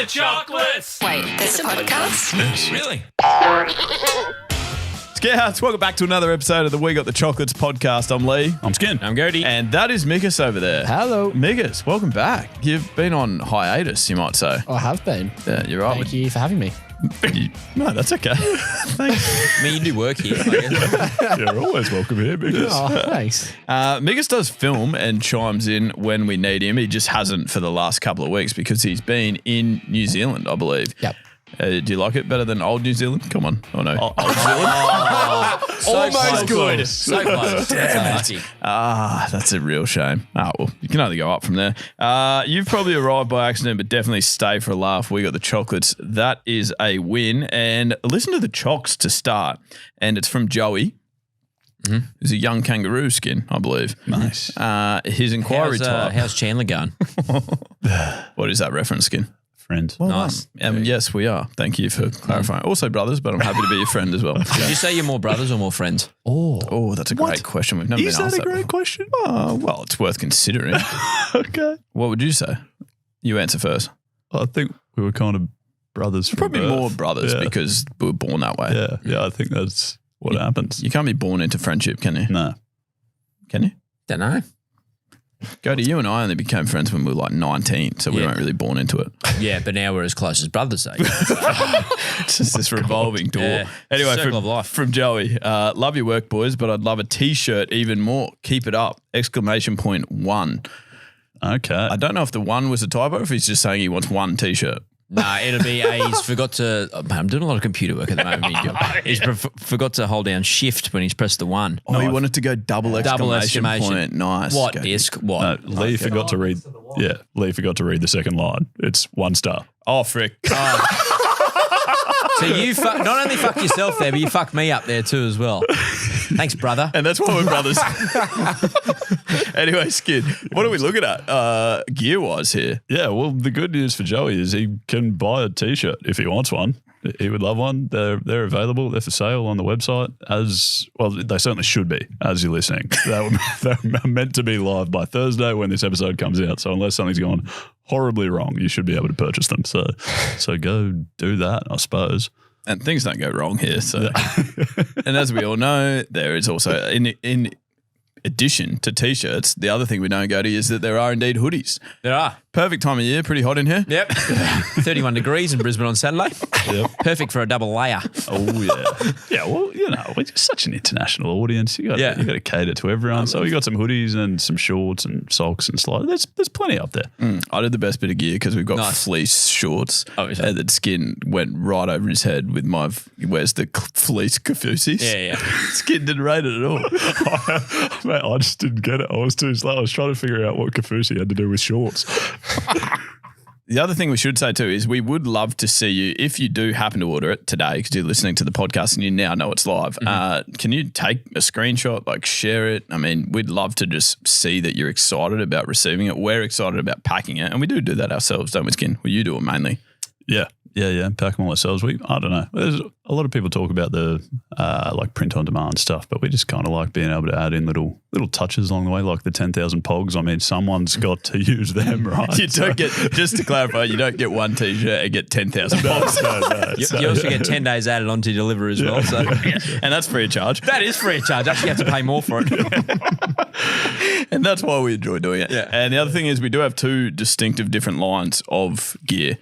the chocolates! Wait, there's a podcast? Yes. Really? Scouts, welcome back to another episode of the We Got the Chocolates podcast. I'm Leigh. I'm Skin. I'm Gode. And that is Mikus over there. Hello. Mikus, welcome back. You've been on hiatus, you might say. I have been. Yeah, you're right. Thank you for having me. No, that's okay. Thanks. I mean, you do work here, I guess. You're always welcome here, Mikus. Oh, thanks. Mikus does film and chimes in when we need him. He just hasn't for the last couple of weeks because he's been in New Zealand, I believe. Yep. Do you like it better than old New Zealand? Come on. Oh, no. Old Zealand? So Almost close. good. So close. That's unlucky. That's a real shame. Oh, well, you can only go up from there. You've probably arrived by accident, but definitely stay for a laugh. We got the chocolates. That is a win. And listen to the Chocs to start. And it's from Joey. Mm-hmm. He's a young kangaroo skin, I believe. Nice. His inquiry type. How's Chandler going? What is that reference, Skin? Friend. Well Nice. Yes, we are. Thank you for clarifying. Also brothers, but I'm happy to be your friend as well. Did you say you're more brothers or more friends? Oh, that's a great question. We've never Is been asked that a great before. question? Oh, well, it's worth considering. Okay. What would you say? You answer first. I think we were kind of brothers from Probably birth. more brothers Yeah. because we were born that way. Yeah, I think that's what happens. You can't be born into friendship, can you? No. Can you? Don't know. Go to you and I only became friends when we were like 19, so we Yeah. weren't really born into it. Yeah, but now we're as close as brothers, eh? It's just this revolving door. Yeah. Anyway, Circle of life. from Joey, love your work, boys, but I'd love a T-shirt even more. Keep it up! ! 1. Okay. I don't know if the 1 was a typo or if he's just saying he wants one T-shirt. Nah, it'll be he's forgot to. I'm doing a lot of computer work at the moment. He's forgot to hold down shift when he's pressed the 1. Oh, he wanted to go double exclamation point. Nice. What Go. disc? What? Leigh forgot to read. Yeah, Leigh forgot to read the second line. It's 1 star. Oh, frick. So you not only fuck yourself there, but you fucked me up there too as well. Thanks, brother. And that's why we're brothers. Anyway, Skid, what are we looking at gear-wise here? Yeah, well, the good news for Joey is he can buy a T-shirt if he wants one. He would love one. They're available. They're for sale on the website. As well, they certainly should be as you're listening. They're meant to be live by Thursday when this episode comes out. So unless something's gone horribly wrong, you should be able to purchase them. So go do that, I suppose. And things don't go wrong here. So, and as we all know, there is also in addition to T-shirts, the other thing we don't go to is that there are indeed hoodies. There are. Perfect time of year, pretty hot in here. Yep. 31 degrees in Brisbane on Saturday. Yep. Perfect for a double layer. Oh yeah, yeah. Well, we're just such an international audience. You got to cater to everyone. So we got some hoodies and some shorts and socks and slides. There's plenty up there. I did the best bit of gear because we've got Nice. fleece shorts. Oh, is it? And that Skin went right over his head with my where's the fleece kafusis. Yeah. Skin didn't rate it at all. Mate, I just didn't get it. I was too slow. I was trying to figure out what Kafusi had to do with shorts. The other thing we should say too is we would love to see you, if you do happen to order it today because you're listening to the podcast and you now know it's live, can you take a screenshot, like share it? I mean, we'd love to just see that you're excited about receiving it. We're excited about packing it and we do that ourselves, don't we, Skin? Well, you do it mainly. Yeah. Pack them all ourselves. I don't know. There's a lot of people talk about the like print on demand stuff, but we just kind of like being able to add in little touches along the way, like the 10,000 pogs. I mean, someone's got to use them, right? You don't get, just to clarify, you don't get one T-shirt and get 10,000 pogs. You also get 10 days added on to deliver as well. So And that's free of charge. that is free of charge. Actually, you have to pay more for it. And that's why we enjoy doing it. Yeah. And the other thing is we do have two distinctive different lines of gear.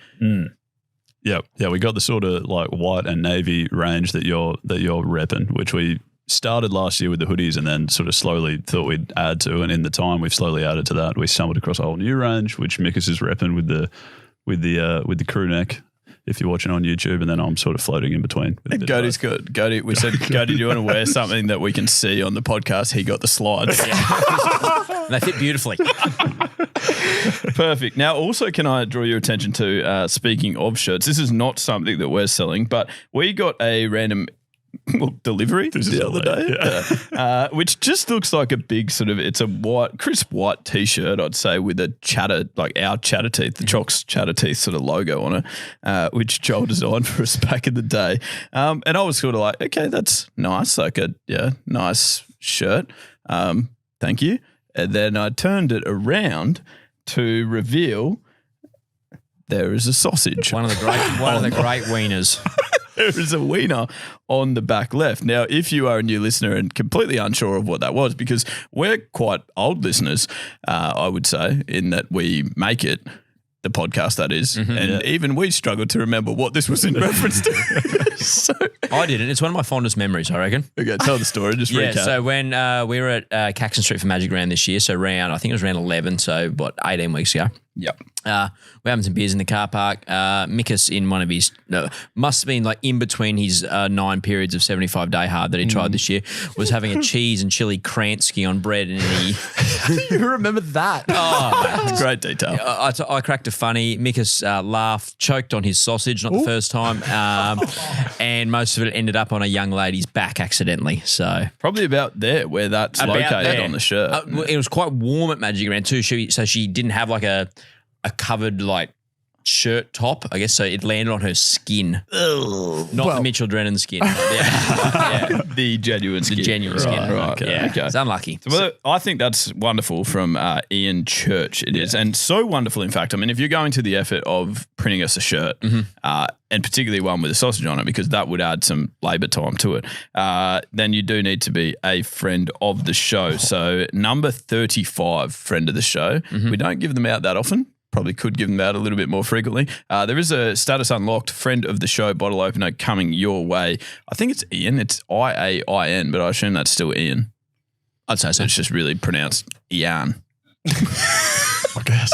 Yeah, we got the sort of like white and navy range that you're repping, which we started last year with the hoodies and then sort of slowly thought we'd add to. And in the time we've slowly added to that, we stumbled across a whole new range, which Mikus is repping with the crew neck. If you're watching on YouTube, and then I'm sort of floating in between. And Gode's good. Gode, we said, Gode, do you want to wear something that we can see on the podcast? He got the slides. And they fit beautifully. Perfect. Now, also, can I draw your attention to, speaking of shirts, this is not something that we're selling, but we got a random delivery the other day, which just looks like a big sort of, it's a crisp white T-shirt, I'd say, with a chatter, like our chatter teeth, the Chocs chatter teeth sort of logo on it, which Joel designed for us back in the day. And I was sort of like, okay, that's nice, like nice shirt. Thank you. And then I turned it around to reveal there is a sausage. One of the great wieners. There is a wiener on the back left. Now, if you are a new listener and completely unsure of what that was, because we're quite old listeners, I would say, in that we make it, the podcast that is, and even we struggled to remember what this was in reference to. So I didn't. It's one of my fondest memories, I reckon. Okay, tell the story. Just recap. So when we were at Caxton Street for Magic Round this year, so I think it was round 11, so 18 weeks ago. Yep. We're having some beers in the car park. Mickus in one of his, must have been like in between his 9 periods of 75-day hard that he tried this year, was having a cheese and chili Kransky on bread. And he, You remember that? It's great detail. I cracked a funny. Mickus laughed, choked on his sausage, not the first time, and most of it ended up on a young lady's back accidentally. So Probably about there where that's located there. on the shirt. It was quite warm at Magic Round too, so she didn't have like a covered like shirt top, I guess, so it landed on her skin. Not the Mitchell Drennan skin. Yeah. The genuine skin. The genuine skin. Right. Okay. Yeah. Okay. It's unlucky. Well, I think that's wonderful from Ian Church. It is, and so wonderful. In fact, I mean, if you're going to the effort of printing us a shirt, and particularly one with a sausage on it, because that would add some labour time to it, then you do need to be a friend of the show. So number 35, friend of the show. We don't give them out that often. Probably could give them out a little bit more frequently. There is a status unlocked friend of the show bottle opener coming your way. I think it's Ian. It's IAIN, but I assume that's still Ian. I'd say so. It's just really pronounced Ian. I guess.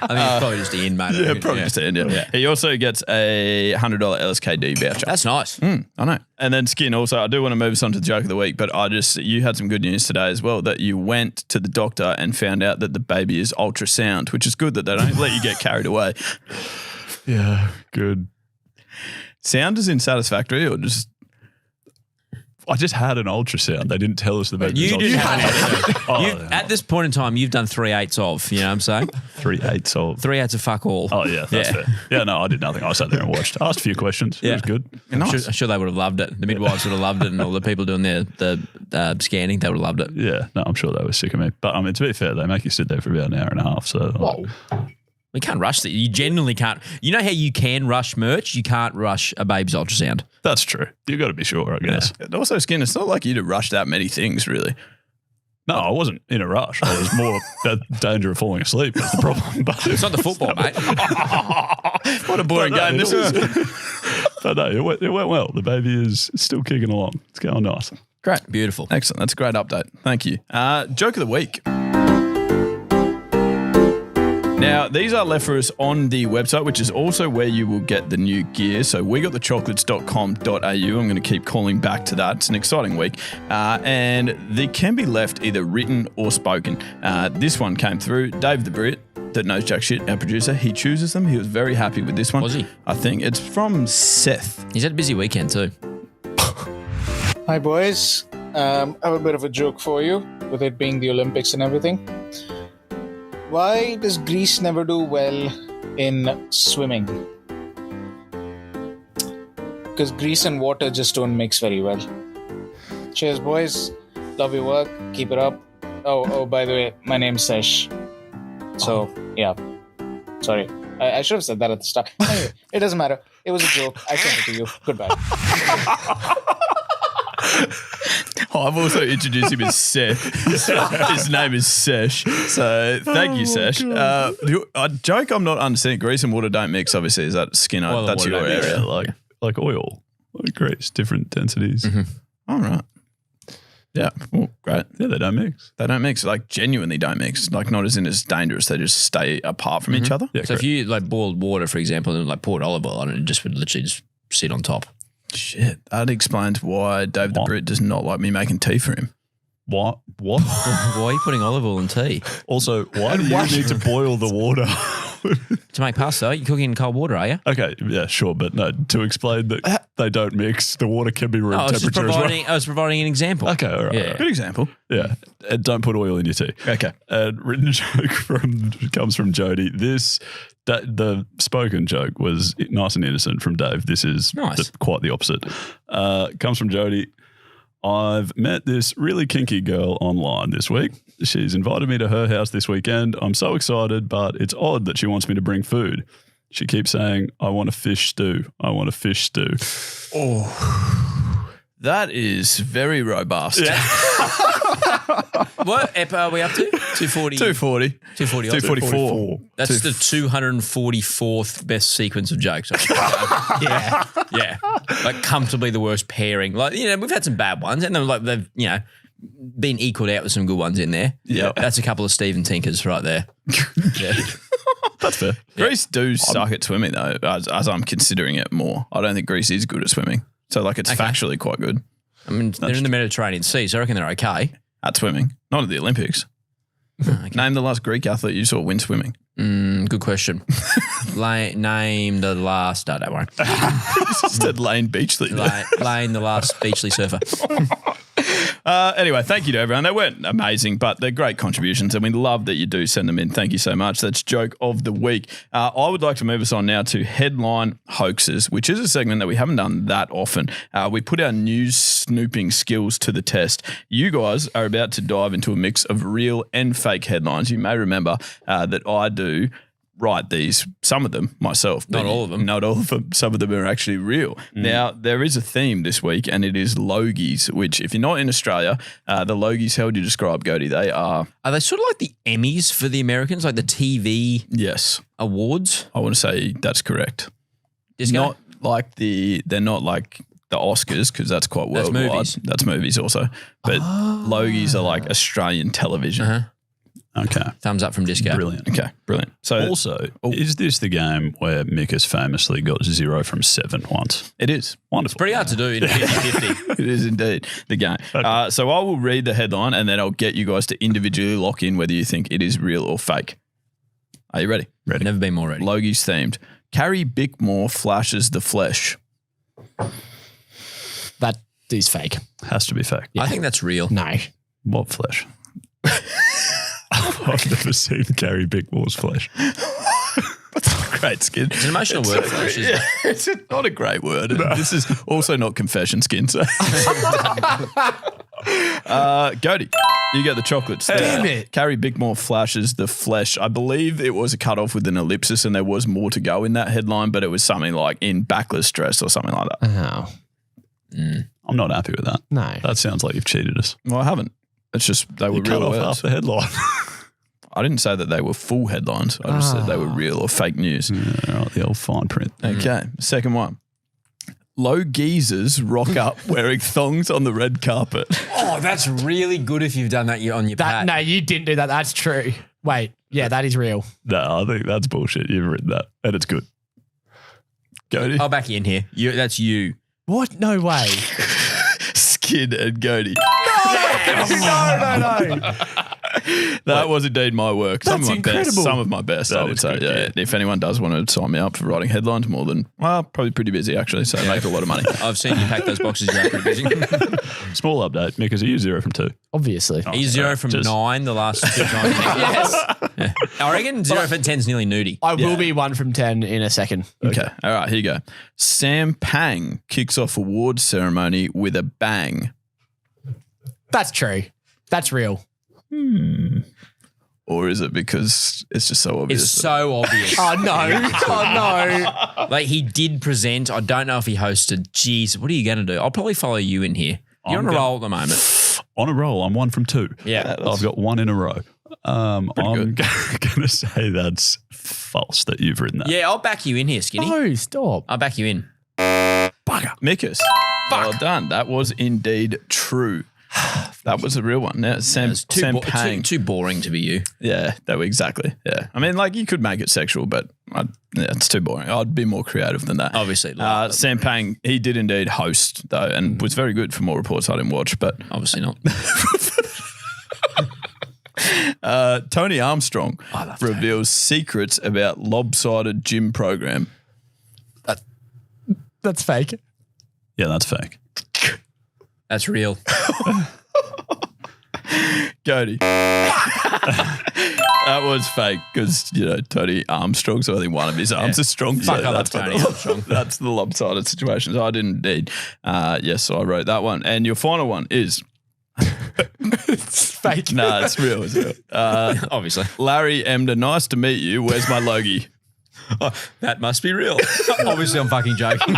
I think it's probably just Ian, mate. Yeah, probably just Ian. Yeah. He also gets a $100 LSKD voucher. That's nice. I know. And then Skin also, I do want to move us on to the joke of the week, but you had some good news today as well, that you went to the doctor and found out that the baby is ultrasound, which is good that they don't let you get carried away. Yeah, good. Sound is insatisfactory or just... I just had an ultrasound. They didn't tell us the baby was You didn't ultrasound. have any. At this point in time, you've done 3/8 of, you know what I'm saying? 3/8 of. 3/8 of fuck all. Oh, yeah, that's fair. Yeah, no, I did nothing. I sat there and watched. Asked a few questions. It was good. I'm sure they would have loved it. The midwives would have loved it, and all the people doing the scanning, they would have loved it. Yeah, no, I'm sure they were sick of me. But I mean, to be fair, they make you sit there for about an hour and a half. So, We can't rush that. You genuinely can't. You know how you can rush merch? You can't rush a baby's ultrasound. that's true. You got to be sure, I guess. And also, Skin, it's not like you to rush that many things, really. No, I wasn't in a rush. I was more at danger of falling asleep. Was the problem. But It's not the football, mate. What a boring game this is. But no, it went well. The baby is still kicking along. It's going nice. Great. Beautiful. Excellent. That's a great update. Thank you. Joke of the week. Now, these are left for us on the website, which is also where you will get the new gear. So wegotthechocolates.com.au. I'm going to keep calling back to that. It's an exciting week. And they can be left either written or spoken. This one came through. Dave the Brit, that knows jack shit, our producer, he chooses them. He was very happy with this one. Was he? I think it's from Seth. He's had a busy weekend too. Hi, boys. I have a bit of a joke for you, with it being the Olympics and everything. Why does Greece never do well in swimming? Because grease and water just don't mix very well. Cheers, boys. Love your work. Keep it up. Oh, by the way, my name's Sesh. So, yeah. Sorry. I should have said that at the start. Anyway, it doesn't matter. It was a joke. I sent it to you. Goodbye. I've also introduced him as Seth. His name is Sesh. So thank you, Sesh. A joke I'm not understanding. Grease and water don't mix, obviously. Is that skin? Oil and That's water your don't mix. area. Like oil, like grease, different densities. All right. Yeah. Well, great. Yeah, they don't mix. They don't mix. Like genuinely don't mix. Like not as in as dangerous. They just stay apart from each other. Yeah, So if you like boiled water, for example, and like poured olive oil on it, it just would literally just sit on top. Shit. That explains why Dave the Brit does not like me making tea for him. What? Why are you putting olive oil in tea? Also, why do you need to boil the water? To make pasta, you're cooking in cold water, are you? Okay, yeah, sure, but no, to explain that they don't mix, the water can be room I was just temperature as well. I was providing an example. Okay, all right. Yeah. all right. Good example. Yeah, and don't put oil in your tea. Okay. And written joke comes from Jody. The spoken joke was nice and innocent from Dave. This is Nice. quite the opposite. Comes from Jody. I've met this really kinky girl online this week. She's invited me to her house this weekend. I'm so excited, but it's odd that she wants me to bring food. She keeps saying, I want a fish stew. I want a fish stew. That is very robust. What ep are we up to? 240. 240. 240. 244. That's the 244th best sequence of jokes. Yeah. Yeah. Like comfortably the worst pairing. Like, we've had some bad ones and then like they've, been equaled out with some good ones in there. Yeah. That's a couple of Stephen Tinkers right there. Yeah. That's fair. Greece do suck at swimming though, as I'm considering it more. I don't think Greece is good at swimming. So like it's factually quite good. I mean, they're in the Mediterranean Sea, so I reckon they're okay. At swimming. Not at the Olympics. Okay. Name the last Greek athlete you saw win swimming. Good question. Name the last. No, don't worry. Said Lane Beachley. Lane, the last Beachley surfer. Anyway, thank you to everyone. They weren't amazing, but they're great contributions, and we love that you do send them in. Thank you so much. That's Joke of the Week. I would like to move us on now to Headline Hoaxes, which is a segment that we haven't done that often. We put our news snooping skills to the test. You guys are about to dive into a mix of real and fake headlines. You may remember that I do write these, some of them myself. Not all of them. Not all of them. Some of them are actually real. Now, there is a theme this week, and it is Logies, which if you're not in Australia, the Logies, how would you describe, Gode? They are... Are they sort of like the Emmys for the Americans, like the TV Yes. awards? I want to say that's correct. Disco? Not like they're not like the Oscars, because that's quite That's worldwide. movies. That's movies also. But Logies are like Australian television. Uh-huh. Okay. Thumbs up from Disco. Brilliant. Okay, brilliant. So Also, is this the game where Mikas famously got 0 from 7 once? it is. Wonderful. Pretty hard to do in 50-50. It is indeed the game. So I will read the headline and then I'll get you guys to individually lock in whether you think it is real or fake. Are you ready? Ready. Never been more ready. Logies themed. Carrie Bickmore flashes the flesh. That is fake. Has to be fake. I think that's real. No. What flesh? I've never seen Gary Bickmore's flesh. Great skin. It's an emotional word for us, isn't it? It's not a great word. This is also not confession skin. So. Gode, you get the chocolates. Damn it. Carrie Bickmore flashes the flesh. I believe it was a cutoff with an ellipsis and there was more to go in that headline, but it was something like in backless dress or something like that. Oh. I'm not happy with that. No. That sounds like you've cheated us. Well, I haven't. It's just they were You cut real off words. half the headline. I didn't say that they were full headlines. I just said they were real or fake news. Yeah, right, the old fine print. Okay, second one. Low geezers rock up wearing thongs on the red carpet. Oh, that's really good if you've done that on your pad. No, you didn't do that. That's true. Wait. Yeah, that is real. No, I think that's bullshit. You've written that, and it's good. Gode. I'll back you in here. That's you. What? No way. Skid and Gode. No. That was indeed my work. That's incredible. Some of my best, I would say. Yeah. If anyone does want to sign me up for writing headlines more than, probably pretty busy actually, so make a lot of money. I've seen you pack those boxes. You're pretty busy. Small update, Mikas, are you 0 from 2? Obviously. He's 0 from 9 the last 2 times. Yes. Yeah. I reckon 0 from 10 is nearly nudie. I will be 1 from 10 in a second. Okay. All right, here you go. Sam Pang kicks off awards ceremony with a bang. That's true. That's real. Or is it because it's just so obvious? It's so obvious. Oh, no. Oh, no. Like he did present. I don't know if he hosted. Jeez, what are you going to do? I'll probably follow you in here. You're on a roll at the moment. On a roll, I'm 1 from 2. Yeah. I've got 1 in a row. I'm good. going to say that's false that you've written that. Yeah, I'll back you in here, Skinny. No, stop. I'll back you in. Bugger. Mikas. Well done. That was indeed true. That was a real one. Yeah, Sam Pang. Too boring to be you. Yeah, that was exactly. Yeah. I mean, like you could make it sexual, but it's too boring. I'd be more creative than that. Obviously. Sam Pang, he did indeed host though, and was very good for more reports I didn't watch, but Obviously not. Tony Armstrong reveals secrets about lopsided gym program. That's fake. Yeah, that's fake. That's real. Gode. That was fake because, Tony Armstrong, so I think one of his arms is strong. Fuck, so I love that's Tony Armstrong. That's the lopsided situation. So I did indeed. Yes, so I wrote that one. And your final one is... It's fake. Nah, it's real. It's real. Obviously. Larry Emder, nice to meet you. Where's my Logie? Oh, that must be real. Obviously, I'm fucking joking.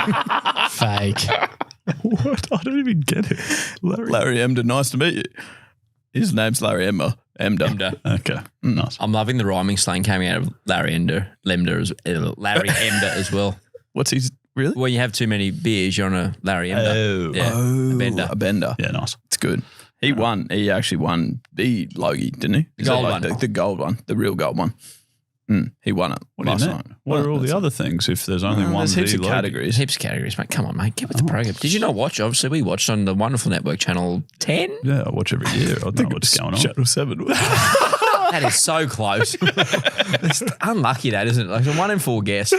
Fake. What? I don't even get it. Larry Emder, nice to meet you. His name's Larry Emder. Okay. Nice. I'm loving the rhyming slang coming out of Larry Emder as well. What's his... Really? When you have too many beers, you're on a Larry Emder. A bender. Yeah, nice. It's good. He won. He actually won the Logie, didn't he? The gold one. The gold one. The real gold one. He won it last night. What are all the other things if there's only one? There's heaps of Logie? categories. Heaps of categories, mate. Come on, mate. Get with the program. Did you not watch? Obviously, we watched on the wonderful network, Channel 10. Yeah, I watch every year. I don't know what's going on. Channel 7. That is so close. It's unlucky, that, isn't it? Like a 1 in 4 guess.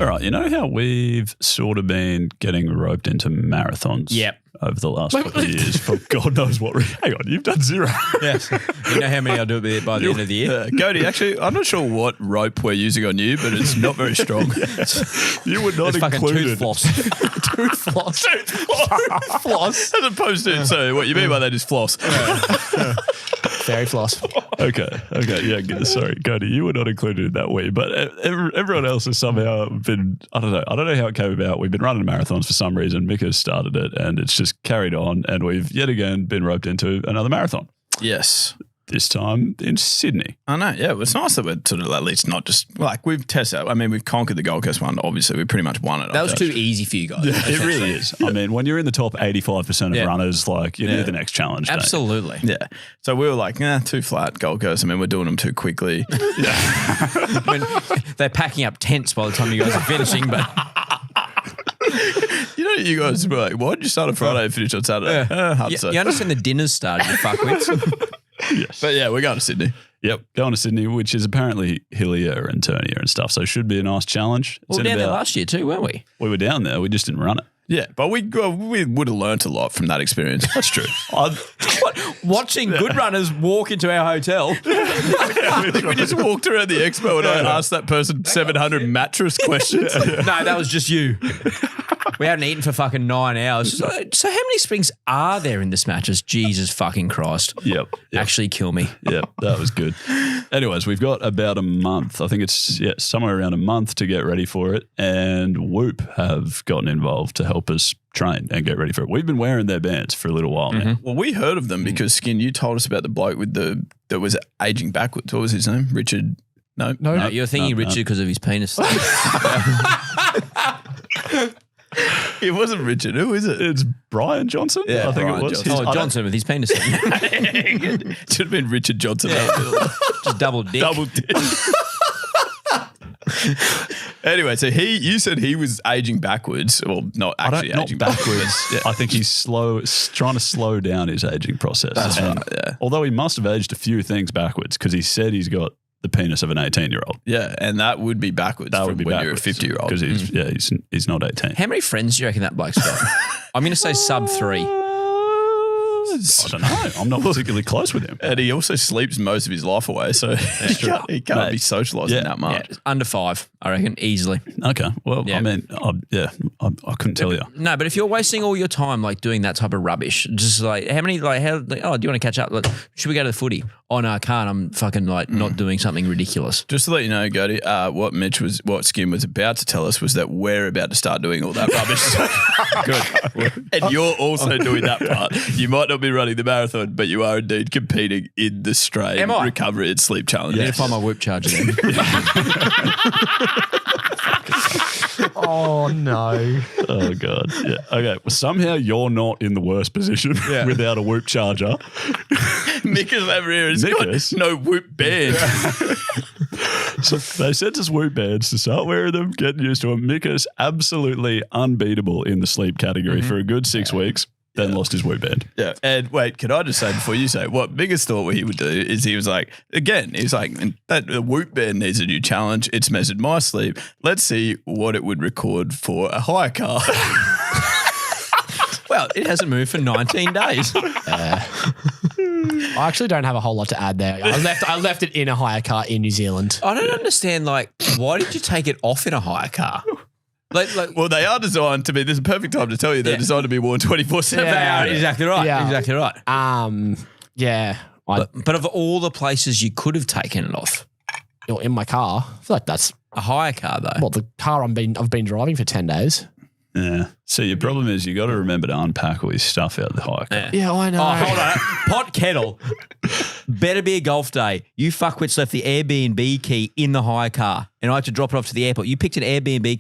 All right, you know how we've sort of been getting roped into marathons over the last couple of years for God knows what reason. Hang on, you've done 0. Yes. You know how many I'll do by the end of the year? Gode, actually, I'm not sure what rope we're using on you, but it's not very strong. You were not It's fucking included. tooth floss. Tooth floss. Floss. As opposed to, so what you mean by that is floss. Fairy floss. Okay, yeah, sorry, Gode, you were not included in that way, but everyone else has somehow been, I don't know how it came about. We've been running marathons for some reason. Mika started it and it's just carried on and we've yet again been roped into another marathon. Yes. This time in Sydney. I know, yeah. It's nice that we're sort of at least not just, like, we've tested out. I mean, we've conquered the Gold Coast one. Obviously, we pretty much won it. That was too easy for you guys. Yeah, it really is. I mean, when you're in the top 85% of runners, like, you need the next challenge. Absolutely. Yeah. So we were like, too flat, Gold Coast. I mean, we're doing them too quickly. When they're packing up tents by the time you guys are finishing, but... You guys were like, why did you start on Friday and finish on Saturday? Hard to say. You understand the dinner's started, you fuckwits. Yes. But yeah, we're going to Sydney. Yep, going to Sydney, which is apparently hillier and turnier and stuff, so it should be a nice challenge. We were down there last year too, weren't we? We were down there, we just didn't run it. Yeah, but we would have learnt a lot from that experience. That's true. Watching good runners walk into our hotel. We just walked around the expo and I asked that person 700 mattress questions. No, that was just you. We hadn't eaten for fucking 9 hours. So how many springs are there in this mattress? Jesus fucking Christ. Yep. Actually kill me. Yep, that was good. Anyways, we've got about a month. I think it's somewhere around a month to get ready for it. And Whoop have gotten involved to help us train and get ready for it. We've been wearing their bands for a little while now. Well, we heard of them because, Skin, you told us about the bloke with that was aging backwards. What was his name? Richard? No, you're thinking Richard because of his penis. It wasn't Richard. Who is it? It's Brian Johnson. Yeah, I think Brian it was. Johnson. Johnson with his penis. Should have been Richard Johnson. Just double dick. Double dick. Anyway, so you said he was aging backwards. Well, not actually aging backwards. Yeah. I think he's trying to slow down his aging process. That's right, yeah. Although he must have aged a few things backwards because he said he's got the penis of an 18-year-old. Yeah, and that would be backwards when you're a 50-year-old. Because he's not 18. How many friends do you reckon that bloke's got? I'm going to say sub 3. I don't know. I'm not particularly close with him. And he also sleeps most of his life away, so he can't be socialising that much. Yeah, under 5, I reckon, easily. Okay. Well, Yeah. I mean, I couldn't tell you. No, but if you're wasting all your time like doing that type of rubbish, just like do you want to catch up? Like, should we go to the footy? Oh no, I can't. I'm fucking not doing something ridiculous. Just to let you know, Gode, what Skin was about to tell us was that we're about to start doing all that rubbish. Good. And you're also doing that part. You might not be running the marathon, but you are indeed competing in the strain recovery and sleep challenge. I need to find my Whoop charger then. Oh no. Oh God. Yeah. Okay. Well, somehow you're not in the worst position without a Whoop charger. Mika's over here has got no Whoop band. So they sent us Whoop bands to start wearing them, getting used to them. Mika's absolutely unbeatable in the sleep category for a good 6 weeks. Then lost his Whoop band. Yeah. And wait, can I just say before you say what Biggest thought what he would do is he was like, that the Whoop band needs a new challenge. It's measured my sleep. Let's see what it would record for a hire car. Well, it hasn't moved for 19 days. I I actually don't have a whole lot to add there. I left it in a hire car in New Zealand. I don't understand, like, why did you take it off in a hire car? Like, Well, they are designed to be. This is a perfect time to tell you they're designed to be worn 24/7. they are exactly right. Yeah. Exactly right. Yeah. But of all the places you could have taken it off, In my car. I feel like that's a hire car though. the car I've been driving for 10 days. Yeah. So your problem is you got to remember to unpack all your stuff out of the hire car. Yeah, I know. Oh, hold on. Pot kettle. Better be a golf day. You fuckwits left the Airbnb key in the hire car and I had to drop it off to the airport. You picked an Airbnb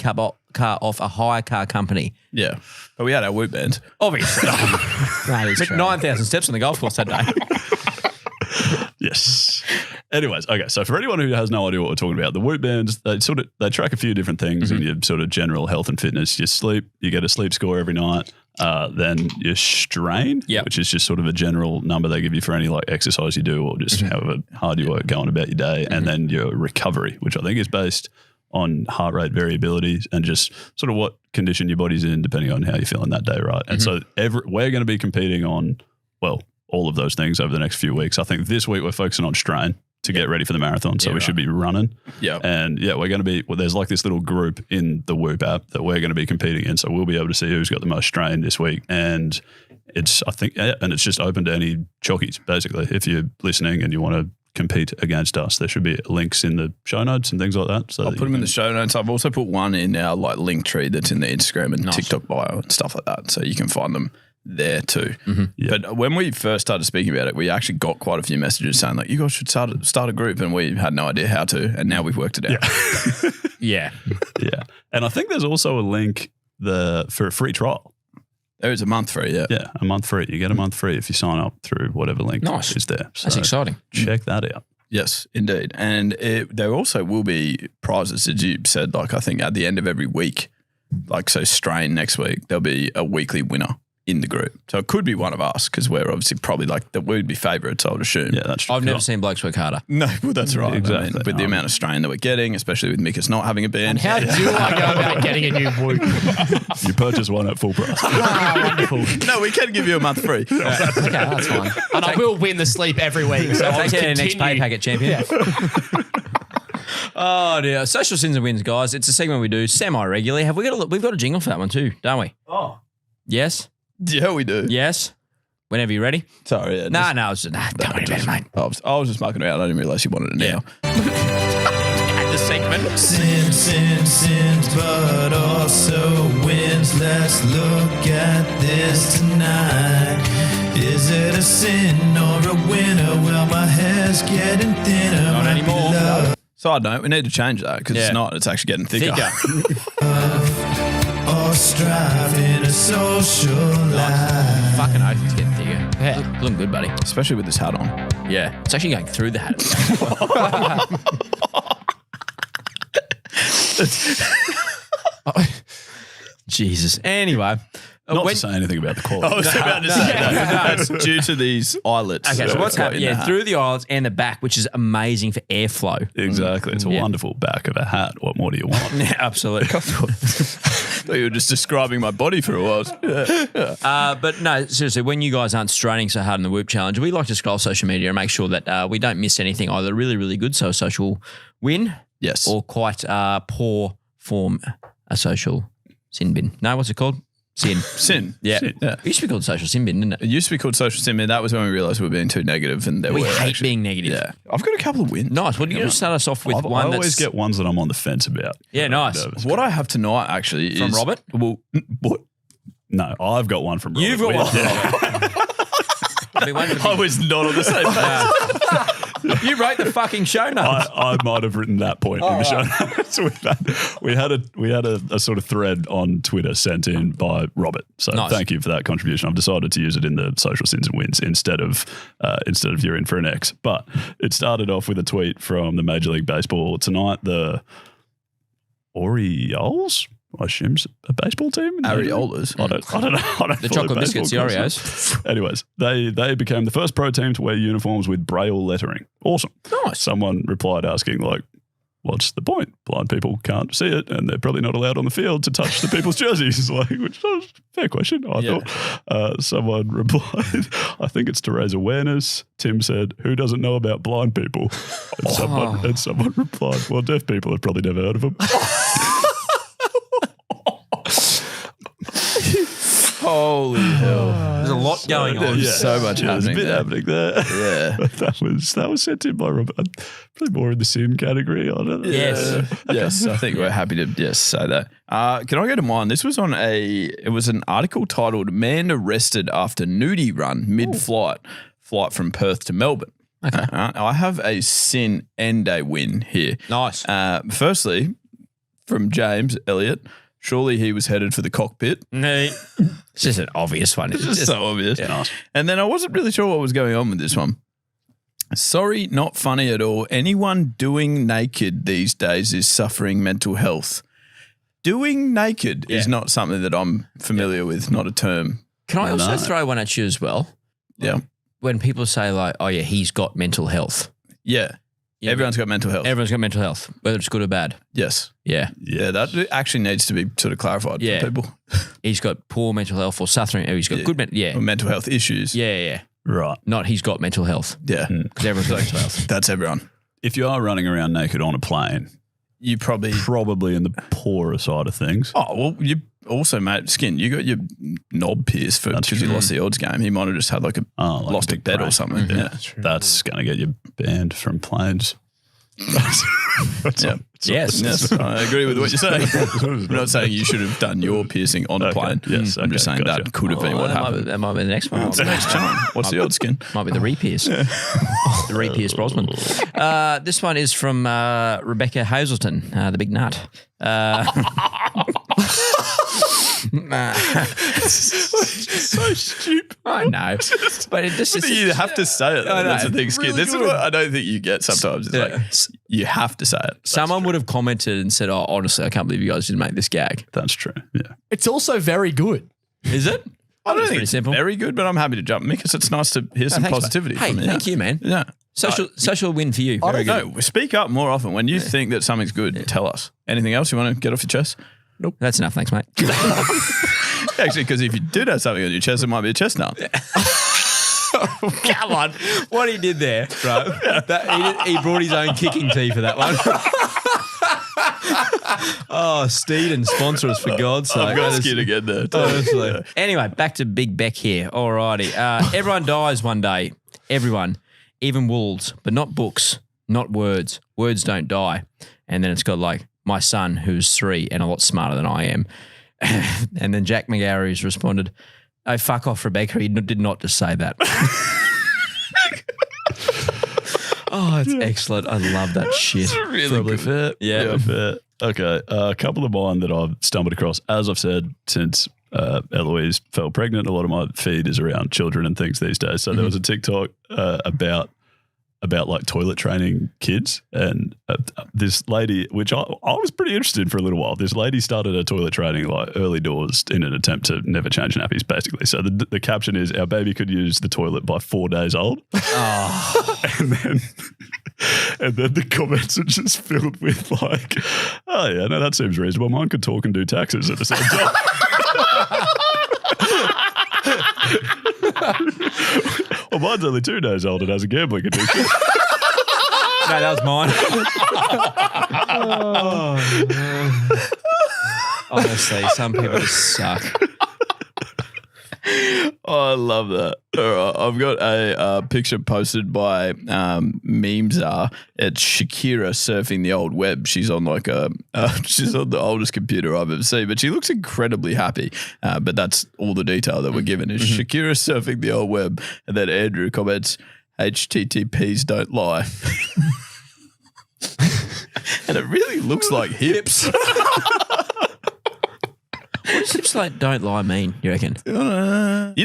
car off a hire car company. Yeah. But we had our whoop bands. Obviously. That is Took true. 9,000 steps on the golf course that day. Yes. Anyways, okay. So for anyone who has no idea what we're talking about, the Whoop bands, they track a few different things in your sort of general health and fitness. Your sleep, you get a sleep score every night. Then your strain, which is just sort of a general number they give you for any like exercise you do or just however hard you work going about your day. And then your recovery, which I think is based on heart rate variability and just sort of what condition your body's in depending on how you're feeling that day, right? And so we're going to be competing on, all of those things over the next few weeks. I think this week we're focusing on strain to get ready for the marathon. So we should be running. Yeah. And we're going to be, there's like this little group in the Whoop app that we're going to be competing in. So we'll be able to see who's got the most strain this week. And it's just open to any Choccies, basically. If you're listening and you want to compete against us, there should be links in the show notes and things like that. So I'll put them in the show notes. I've also put one in our like link tree that's in the Instagram and TikTok bio and stuff like that. So you can find them there too. But when we first started speaking about it, we actually got quite a few messages saying like, you guys should start a group, and we had no idea how to, and now we've worked it out. Yeah. And I think there's also a link for a free trial. There is a month free, Yeah, a month free. You get a month free if you sign up through whatever link is there. So That's exciting. Check that out. Yes, indeed. And there also will be prizes, as you said, like I think at the end of every week, like so strain next week, there'll be a weekly winner in the group. So it could be one of us because we're obviously probably like that we'd be favourites, I would assume. Yeah, that's true. I've never seen blokes work harder. No, well, that's right. Exactly. I mean, with the amount of strain that we're getting, especially with Mikas not having a band. How do I go about getting a new Whoop? You purchase one at full price. Wonderful. No, we can give you a month free. Okay, that's fine. And I will win the sleep every week. So I'll Take it in the next pay continue. packet, champion. Oh dear. Social sins and wins, guys. It's a segment we do semi-regularly. We've got a jingle for that one too, don't we? Oh. Yes? Yeah, we do. Yes? Whenever you're ready. Sorry. Yeah, Don't worry about it, mate. I was just mucking around. I didn't realise you wanted it now. The segment. Sins, but also wins. Let's look at this tonight. Is it a sin or a winner? Well, my hair's getting thinner. Not anymore. Side note, we need to change that because it's not. It's actually getting thicker. Or strive in a social life. Fucking oath, it's getting thicker. Yeah. Looking good, buddy. Especially with this hat on. Yeah. It's actually going through the hat. Jesus. Anyway. Not to say anything about the quality. I was about to say that. It's due to these eyelets. Okay, so what's happening? Yeah, through the eyelets and the back, which is amazing for airflow. Exactly. It's a wonderful back of a hat. What more do you want? Yeah, absolutely. I thought you were just describing my body for a while. But no, seriously, when you guys aren't straining so hard in the Whoop Challenge, we like to scroll social media and make sure that we don't miss anything, either really, really good, so a social win, Yes. or quite poor form, a social sin bin. No, what's it called? Sin. Yeah. Sin, yeah. It used to be called social sin bin, didn't it? It used to be called social sin, but that was when we realised we were being too negative, and We hate being negative. Yeah, I've got a couple of wins. Nice. Well, you just start us off with I one always that's get ones that I'm on the fence about. Yeah, nice. What I have tonight actually is From Robert? Well, what? No, I've got one from Robert. You've got We- one. Yeah. I've been waiting for I was not on the same page. you wrote the fucking show notes. I might have written that point in the show notes. We had a sort of thread on Twitter sent in by Robert. So Nice. thank you for that contribution. I've decided to use it in the social sins and wins instead of you're in for an X. But it started off with a tweet from the Major League Baseball tonight. The Orioles, I assume, a baseball team. Areolas. I don't know. I don't The follow chocolate baseball biscuits, the closely. Oreos. Anyways, they became the first pro team to wear uniforms with Braille lettering. Awesome. Nice. Someone replied asking, like, what's the point? Blind people can't see it, and they're probably not allowed on the field to touch the people's jerseys. Which was a fair question, I thought. Someone replied, I think it's to raise awareness. Tim said, who doesn't know about blind people? And someone replied, well, deaf people have probably never heard of them. Holy hell. There's a lot going on. There's so much happening. There's a bit happening there. Yeah. that was sent in by Robert. Probably more in the sin category. I don't know. Yes. Yes, I think we're happy to say that. Can I go to mine? This was on it was an article titled Man Arrested After Nudie Run Mid-Flight, Flight from Perth to Melbourne. Okay. I have a sin and a win here. Nice. Firstly, from James Elliott, surely he was headed for the cockpit. No. It's just an obvious one. It's just so obvious. Yeah. Nice. And then I wasn't really sure what was going on with this one. Sorry, not funny at all. Anyone doing naked these days is suffering mental health. Doing naked is not something that I'm familiar with, not a term. Can I also throw one at you as well? Yeah. When people say like, oh yeah, he's got mental health. Yeah. Everyone's got mental health. Everyone's got mental health, whether it's good or bad. Yes. Yeah. Yeah, that actually needs to be sort of clarified for people. He's got poor mental health or suffering. He's got good or mental health issues. Yeah. Right. Not he's got mental health. Yeah. Because everyone's got mental health. That's everyone. If you are running around naked on a plane, you probably in the poorer side of things. Oh, well, you also, mate, Skin, you got your knob pierced because you lost the odds game. He might have just had like a lost a bet or something. Yeah. That's going to get you banned from planes. Yes, I agree with what you're saying. I'm not saying you should have done your piercing on a plane. Yes, I'm just saying that could have been what happened. That might be the next one. What's the next challenge? What's the odds, Skin? Might be the re-pierce. The re-pierce Brosnan. This one is from Rebecca Hazelton, the big nut. So stupid. I know. But it just you have to say it. That's the thing, Skin. Really This is what I don't think you get sometimes. It's like you have to say it. Someone would have commented and said, oh, honestly, I can't believe you guys didn't make this gag. That's true. Yeah. It's also very good. Is it? I don't think pretty it's simple. very good, but I'm happy to jump. Mikus, it's nice to hear some Thanks, positivity mate. from you. Hey, thank you, man. Yeah. Social win for you. Very good. No, speak up more often. When you think that something's good, tell us. Anything else you want to get off your chest? Nope. That's enough. Thanks, mate. Actually, because if you did have something on your chest, it might be a chestnut. Come on. What he did there, bro. He brought his own kicking tee for that one. Oh, Steed and sponsor us for God's sake. I've got Skin again there. Honestly. Anyway, back to Big Beck here. Alrighty. Everyone dies one day. Everyone. Even wolves, but not books, not words. Words don't die. And then it's got like, my son, who's 3 and a lot smarter than I am. And then Jack McGarry's responded, oh, fuck off, Rebecca. He did not just say that. Oh, it's excellent. I love that shit. It's really Probably good. fair. Yeah. Probably fair. Okay. A couple of mine that I've stumbled across. As I've said, since Eloise fell pregnant, a lot of my feed is around children and things these days. So there was a TikTok about like toilet training kids, and this lady, which I was pretty interested in for a little while. This lady started her toilet training like early doors in an attempt to never change nappies, basically. So the caption is, our baby could use the toilet by 4 days old. Oh. and then the comments are just filled with like, oh yeah, no, that seems reasonable. Mine could talk and do taxes at the same time. Well, mine's only 2 days old and has a gambling addiction. No, that was mine. Honestly, some people just suck. Oh, I love that. All right, I've got a picture posted by Memesar. It's Shakira surfing the old web. She's on like she's on the oldest computer I've ever seen, but she looks incredibly happy. But that's all the detail that we're given is Shakira surfing the old web, and then Andrew comments, "HTTPs don't lie," and it really looks like hips. What does hips like don't lie mean, you reckon? You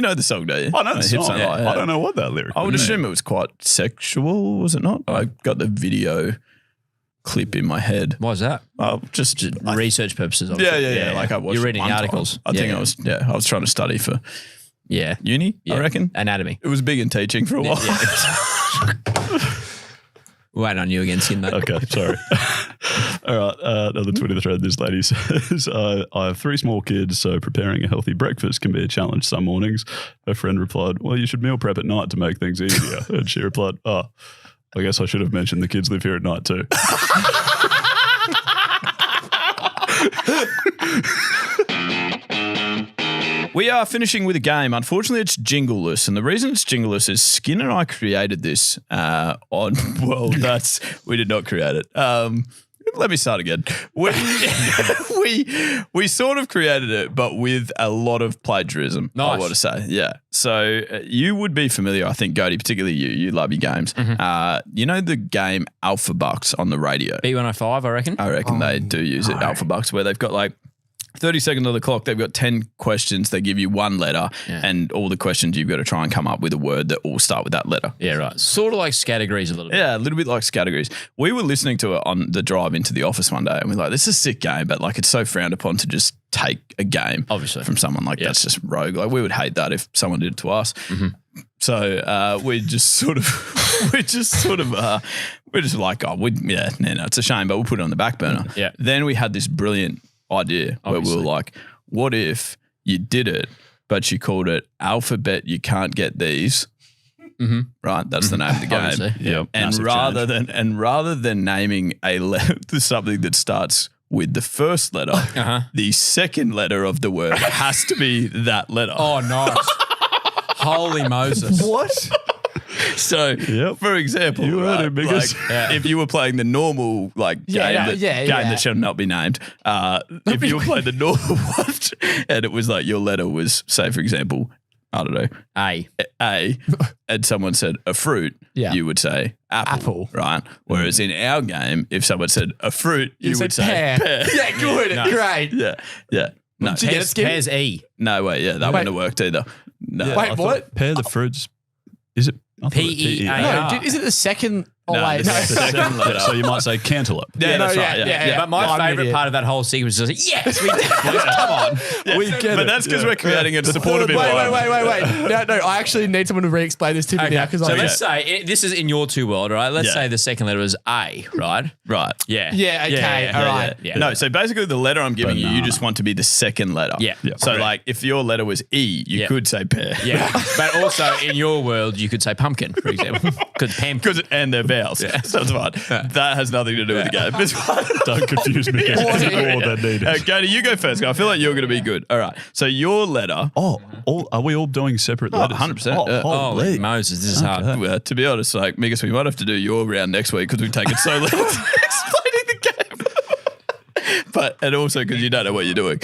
know the song, don't you? I know the Hips song. Don't Lie, I don't know what that lyric I would mean. assume it was quite sexual, was it not? I got the video clip in my head. Why is that? Just Research purposes, obviously. Yeah. Like I watched. You're reading one time. articles. I think I was. Yeah, I was trying to study for uni. I reckon Anatomy. it was big in teaching for a while. Waiting on you again, Skin, mate. Okay, sorry. All right, another Twitter thread. This lady says, I have 3 small kids, so preparing a healthy breakfast can be a challenge some mornings. Her friend replied, well, you should meal prep at night to make things easier. And she replied, oh, I guess I should have mentioned the kids live here at night too. We are finishing with a game. Unfortunately, it's jingleless. And the reason it's jingleless is Skin and I created this we did not create it. Let me start again. We sort of created it, but with a lot of plagiarism, Nice. I want to say. Yeah. So you would be familiar, I think, Gode, particularly you love your games. You know the game Alpha Bucks on the radio? B105, I reckon. I reckon they do use it, Alpha Bucks, where they've got like 30 seconds on the clock. They've got 10 questions. They give you one letter, and all the questions you've got to try and come up with a word that all start with that letter. Yeah, right. Sort of like categories a little bit. Yeah, a little bit like categories. We were listening to it on the drive into the office one day, and we're like, this is a sick game, but like it's so frowned upon to just take a game Obviously. from someone like that's just rogue. Like we would hate that if someone did it to us. So we just sort of, we're just like, it's a shame, but we'll put it on the back burner. Yeah. Then we had this brilliant idea where we were like, what if you did it, but you called it Alphabet You Can't Get These? Right, that's the name of the game. Obviously. Yep. And rather than naming a letter, something that starts with the first letter, the second letter of the word has to be that letter. Oh, nice. Holy Moses. What? So, for example, You heard it, because if you were playing the normal game that shall not be named, if you were playing the normal one and it was like your letter was, say, for example, I don't know, A. and someone said a fruit, you would say apple, right? Whereas in our game, if someone said a fruit, you would say pear. Yeah, good. Great. Yeah. No, Did you get it, Skim? Pear's E. no way. Yeah, that wouldn't have worked either. No. Wait, what? Pear the fruits. Is it? I thought it was P-E-A-R. No, dude, is it the second? Oh, No, wait. it's the second letter. So you might say cantaloupe. Yeah, that's no, right. yeah. But my I'm an favourite idiot. part of that whole sequence is like, yes, we did it, boys. Come on. We get But it. that's because we're creating a supportive Wait. environment. No, I actually need someone to re-explain this to me now because So I'm let's say this is in your two world, right? Let's Yeah. say the second letter is A, right? Right. Yeah. Yeah, okay, all right. Yeah. No, so basically the letter I'm giving you, you Banana. just want to be the second letter. Yeah. So Correct. like if your letter was E, you Yeah. could say pear. Yeah. But also in your world, you could say pumpkin, for example. Because pumpkin. And they're vowels. Yeah. So it's fine. That has nothing to do with the game. It's fine. Don't confuse me. It's more than needed. Gody, you go first. I feel like you're going to be good. All right. So your letter. Are we all doing separate letters? 100%, yeah. Holy Moses, this is hard. Well, to be honest, like Migas, we might have to do your round next week because we've taken so long explaining the game. And also because you don't know what you're doing.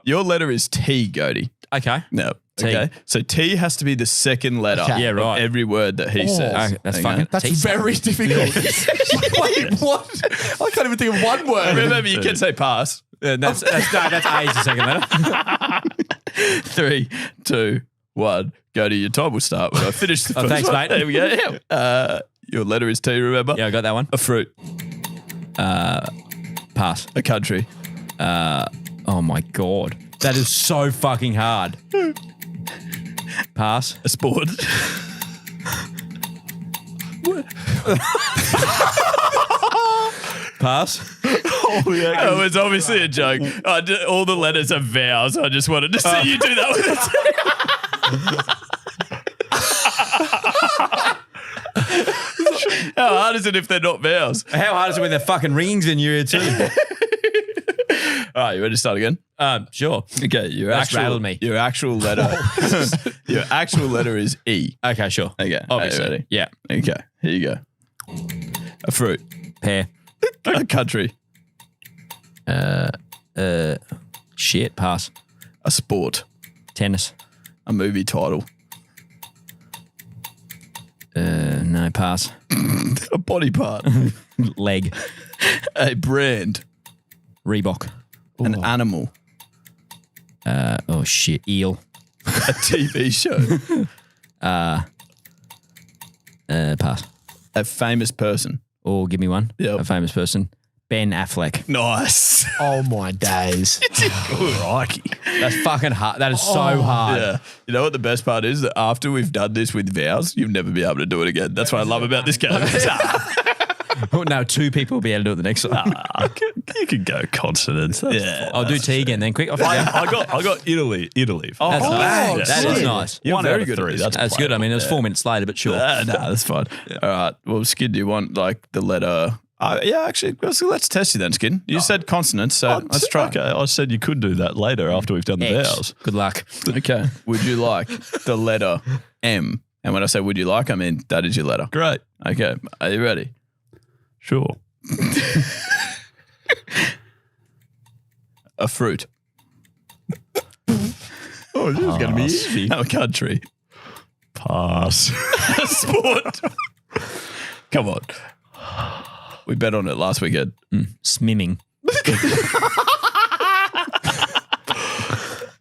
Your letter is T, Gody. Okay. No. T. Okay. So T has to be the second letter Yeah, right. of every word that he says. Okay, that's Okay? fucking. That's T- very difficult. Wait, what? I can't even think of one word. Remember, you can say pass. That's A is the second letter. 3, 2, 1. Go to your time. We'll start when I finish the first thanks, one. mate. There we go. Yeah. Your letter is T, remember? Yeah, I got that one. A fruit. Pass. A country. Oh my God. That is so fucking hard. Pass. A sport. Pass. Oh, it's obviously a joke. All the letters are vowels. I just wanted to see you do that with it. How hard is it if they're not vowels? How hard is it when they're fucking ringings in your ear too? All right, you ready to start again? Sure. Okay, your That's actual rattled me. Your actual letter. Your actual letter is E. Okay, sure. Okay, Obviously. ready? Yeah. Okay, here you go. A fruit. Pear. A country. Shit. Pass. A sport. Tennis. A movie title. No. Pass. A body part. Leg. A brand. Reebok. An animal. Oh shit. Eel. A TV show. Pass. A famous person. Or give me one. Yep. A famous person. Ben Affleck. Nice. Oh my days. Crikey. That's fucking hard. That is so hard. Yeah. You know what the best part is? That after we've done this with vows, you'll never be able to do it again. That's what I love about this game. Oh, no, 2 people will be able to do it the next one. You could go consonants. Yeah. I'll do T again then. Quick. Off you go. I got Italy. Oh, That's nice. nice. That is nice. You're One very out of good. 3. That's good. I mean, it was 4 minutes later, but sure. No, that's fine. All right. Well, Skid, do you want like the letter? Yeah, actually, let's test you then, Skid. You said consonants, so let's try. Okay, I said you could do that later after we've done the X. vowels. Good luck. Okay. Would you like the letter M? And when I say would you like, I mean that is your letter. Great. Okay. Are you ready? Sure. A fruit. Oh, this is going to be easy. A country. Pass. A sport. Come on. We bet on it last weekend. Smimming.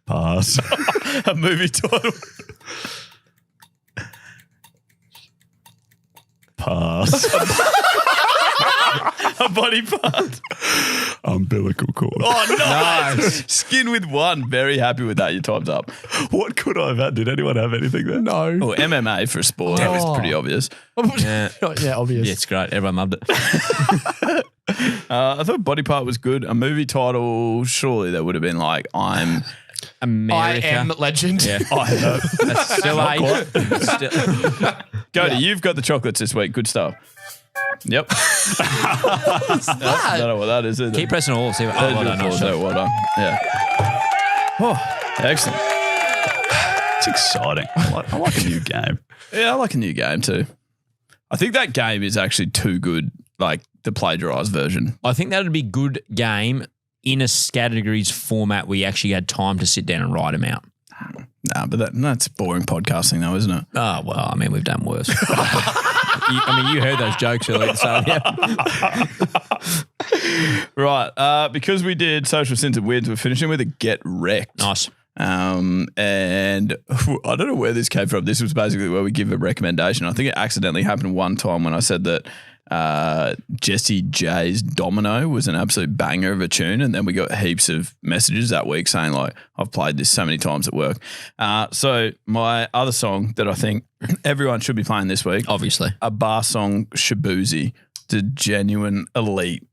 Pass. A movie title. Pass. A body part. Umbilical cord. Oh, nice. Skin with 1. Very happy with that. Your time's up. What could I have had? Did anyone have anything there? No. Oh, MMA for a sport. That was pretty obvious. Yeah. Yeah, obvious. Yeah, it's great. Everyone loved it. I thought body part was good. A movie title, surely there would have been like, I'm... America. I am legend. Yeah. I know. That's still A. Gode, you've got the chocolates this week. Good stuff. Yep. I don't know what that is either. Keep pressing all. See what. Oh, well done. Not sure. Well done. Yeah. Oh, excellent. It's exciting. I like a new game. Yeah, I like a new game too. I think that game is actually too good, like the plagiarized version. I think that would be good game in a categories format where you actually had time to sit down and write them out. Nah, but that's boring podcasting though, isn't it? Oh, well, I mean, we've done worse. You heard those jokes earlier, so yeah. Right. Because we did Social Sins and Wins, we're finishing with a Get Recc'd. Nice. And I don't know where this came from. This was basically where we give a recommendation. I think it accidentally happened one time when I said that Jessie J's Domino was an absolute banger of a tune, and then we got heaps of messages that week saying like, I've played this so many times at work. So my other song that I think everyone should be playing this week, Obviously. a bar song, Shabuzi, the genuine elite.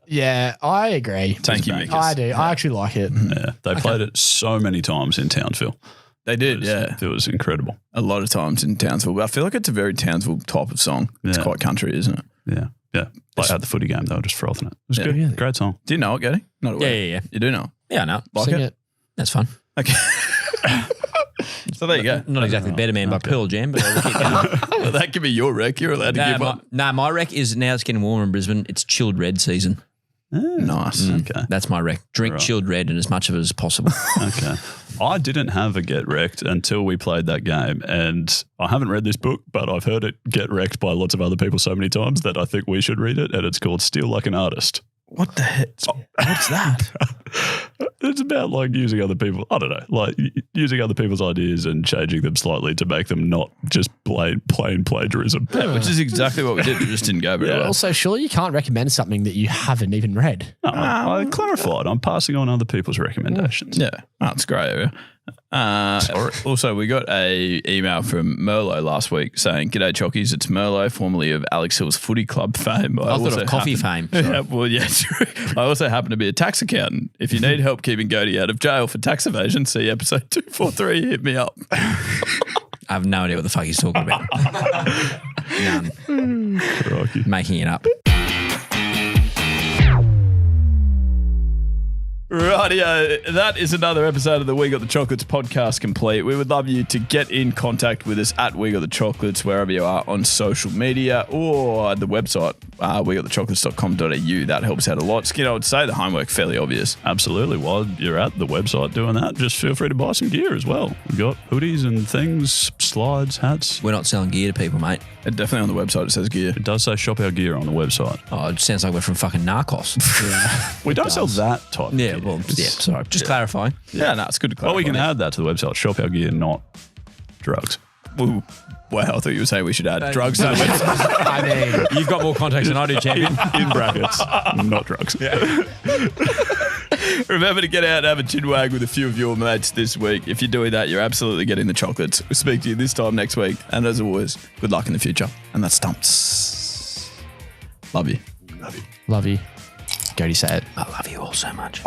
Yeah, I agree. Thank you, Mick. I do. I actually like it. Yeah, they played it so many times in Townsville. They did, yeah. It was incredible. A lot of times in Townsville. But I feel like it's a very Townsville type of song. It's Yeah. quite country, isn't it? Yeah, yeah. Like at the footy game, they were just frothing it. It was Yeah. good. Really? Great song. Do you know it, Gode? Not aware. Yeah. You do know it? Yeah, I know. Like Sing it? it. That's fun. Okay. So there you go. Not exactly Better Man by Pearl Jam, but we'll keep going. Well, that could be your rec. You're allowed to give one. My rec is now it's getting warmer in Brisbane. It's chilled red season. Nice. Okay. That's my rec. Drink chilled red and as much of it as possible. Okay. I didn't have a Get Recc'd until we played that game. And I haven't read this book, but I've heard it get wrecked by lots of other people so many times that I think we should read it. And it's called Steal Like an Artist. What the heck? What's that? It's about like using other people, I don't know, like using other people's ideas and changing them slightly to make them not just plain plagiarism. Which is exactly what we did. It just didn't go very well. Also, surely you can't recommend something that you haven't even read. No, I clarified. I'm passing on other people's recommendations. Yeah. Oh, it's a great area. Also, we got a email from Merlot last week saying, "G'day Choccies, it's Merlot, formerly of Alex Hill's Footy Club fame. I thought of coffee fame. Yeah, well, yeah, true. I also happen to be a tax accountant. If you need help keeping Gode out of jail for tax evasion, see episode 243. Hit me up." I have no idea what the fuck he's talking about. None. Crikey. Making it up. Rightio, that is another episode of the We Got the Chocolates podcast complete. We would love you to get in contact with us at We Got the Chocolates, wherever you are on social media, or the website, wegotthechocolates.com.au. That helps out a lot. Skid, I would say the homework fairly obvious. Absolutely. While you're at the website doing that, just feel free to buy some gear as well. We've got hoodies and things, slides, hats. We're not selling gear to people, mate. It definitely on the website it says gear. It does say shop our gear on the website. Oh, it sounds like we're from fucking Narcos. We don't sell that type of gear. Well, yeah, sorry. Just clarifying. Yeah, no, it's good to clarify. Well, we can add that to the website. Shop our gear, not drugs. Ooh, wow, I thought you were saying we should add drugs to the website. I mean, You've got more context than I do, champion. In brackets, not drugs. Remember to get out and have a chin wag with a few of your mates this week. If you're doing that, you're absolutely getting the chocolates. We'll speak to you this time next week. And as always, good luck in the future. And that's Stumps. Love you. Love you. Gode, say it. I love you all so much.